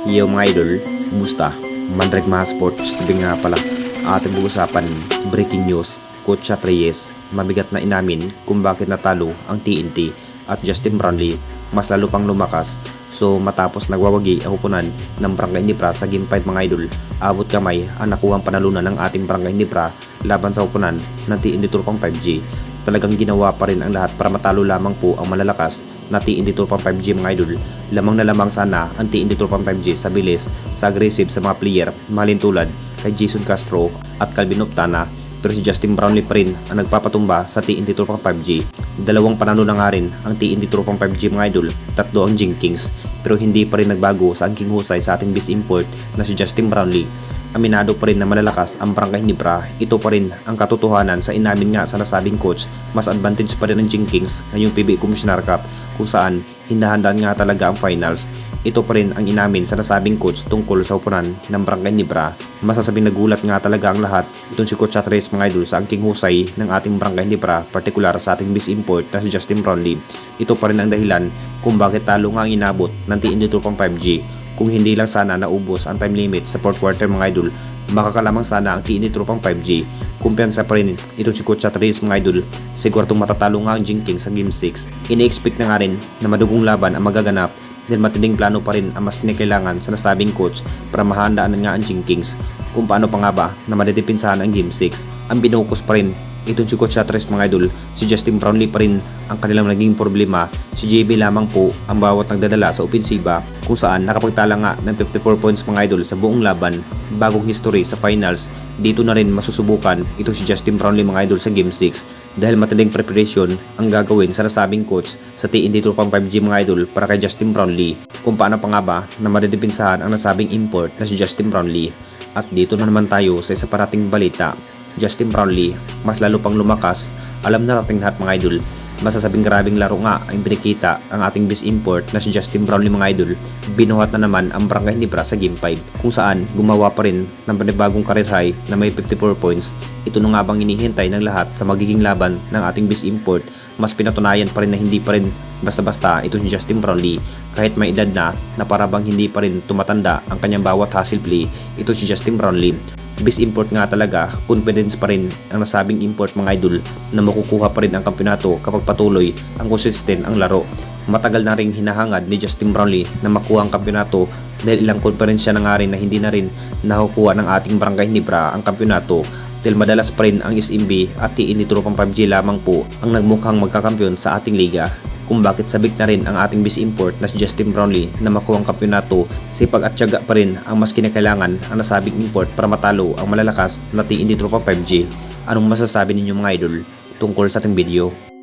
Yo mga idol, kumusta? Mandrake mga sports, tabi nga pala. Ating pag-usapan, breaking news, Coach Reyes, mabigat na inamin kung bakit natalo ang TNT at Justin Brownlee, mas lalo pang lumakas. So matapos nagwawagi ang upunan ng Barangay Ginebra sa Game 5 mga idol, abot kamay ang nakuhang panalunan ng ating Barangay Ginebra laban sa upunan ng TNT Turpang 5G. Talagang ginawa pa rin ang lahat para matalo lamang po ang malalakas na TNT Turpang 5G mga idol. Lamang na lamang sana ang TNT Turpang 5G sa bilis, sa aggressive sa mga player, mahalin tulad kay Jason Castro at Calvin Optana, pero si Justin Brownlee pa rin ang nagpapatumba sa TNT Turpang 5G. Dalawang panalo na nga rin ang TNT Turpang 5G mga idol, tatlo ang Jenkins, pero hindi pa rin nagbago sa angking husay sa ating best import na si Justin Brownlee. Aminado pa rin na malalakas ang Barangay Ginebra. Ito pa rin ang katotohanan sa inamin nga sa nasabing coach. Mas advantage pa rin ng Jenkins ngayong PBA Commissioner Cup kung saan hinahandaan nga talaga ang finals. Ito pa rin ang inamin sa nasabing coach tungkol sa upunan ng Barangay Ginebra. Masasabing nagulat nga talaga ang lahat. Itong si Coach Reyes mga idol sa angking husay ng ating Barangay Ginebra, partikular sa ating best import na si Justin Brownlee. Ito pa rin ang dahilan kung bakit talo nga ang inabot ng TNT Turpang 5G. Kung hindi lang sana naubos ang time limit sa 4th quarter mga idol, makakalamang sana ang TNT Turpang 5G. Kumpiyansa pa rin itong si Coach Reyes mga idol, siguradong matatalo nga ang Jenkins sa Game 6. Ini-expect na nga rin na madugong laban ang magaganap dahil matinding plano pa rin ang mas kinakailangan sa nasabing coach para mahandaan nga ang Jenkins. Kung paano pa nga ba na madedepinsahan ang Game 6, ang binukus pa rin itong si Coach Reyes mga idol, si Justin Brownlee pa rin ang kanilang naging problema. Si JB lamang po ang bawat nagdadala sa opensiba kung saan nakapagtala nga ng 54 points mga idol sa buong laban. Bagong history sa finals, dito na rin masusubukan itong si Justin Brownlee mga idol sa Game 6 dahil matinding preparation ang gagawin sa nasabing coach sa TNT Turpang 5G mga idol para kay Justin Brownlee. Kung paano pa nga ba na madedepinsahan ang nasabing import na si Justin Brownlee. At dito na naman tayo sa isa parating balita. Justin Brownlee, mas lalo pang lumakas. Alam na nating lahat mga idol, masasabing grabing laro nga ang binikita ang ating best import na si Justin Brownlee mga idol. Binuhat na naman ang Barangay Ginebra sa Game 5 kung saan gumawa pa rin ng panibagong career high na may 54 points. Ito na nga bang inihintay ng lahat sa magiging laban ng ating best import. Mas pinatunayan pa rin na hindi pa rin basta-basta ito si Justin Brownlee. Kahit may edad na para bang hindi pa rin tumatanda ang kanyang bawat hustle play, ito si Justin Brownlee. Best import nga talaga, confidence pa rin ang nasabing import mga idol na makukuha pa rin ang kampiyonato kapag patuloy ang consistent ang laro. Matagal na ring hinahangad ni Justin Brownlee na makuha ang kampiyonato dahil ilang konferensya na nga rin na hindi na rin nakukuha ng ating Barangay Ginebra ang kampiyonato dahil madalas pa rin ang SMB at TNT Turpang 5G lamang po ang nagmukhang magkakampiyon sa ating liga. Kung bakit sabik na rin ang ating best import na si Justin Brownlee na makuha ang kampiyonato, sipag at tiyaga pa rin ang mas kinakailangan ang nasabing import para matalo ang malalakas na TNT Turpang 5G. Anong masasabi ninyo mga idol tungkol sa ating video?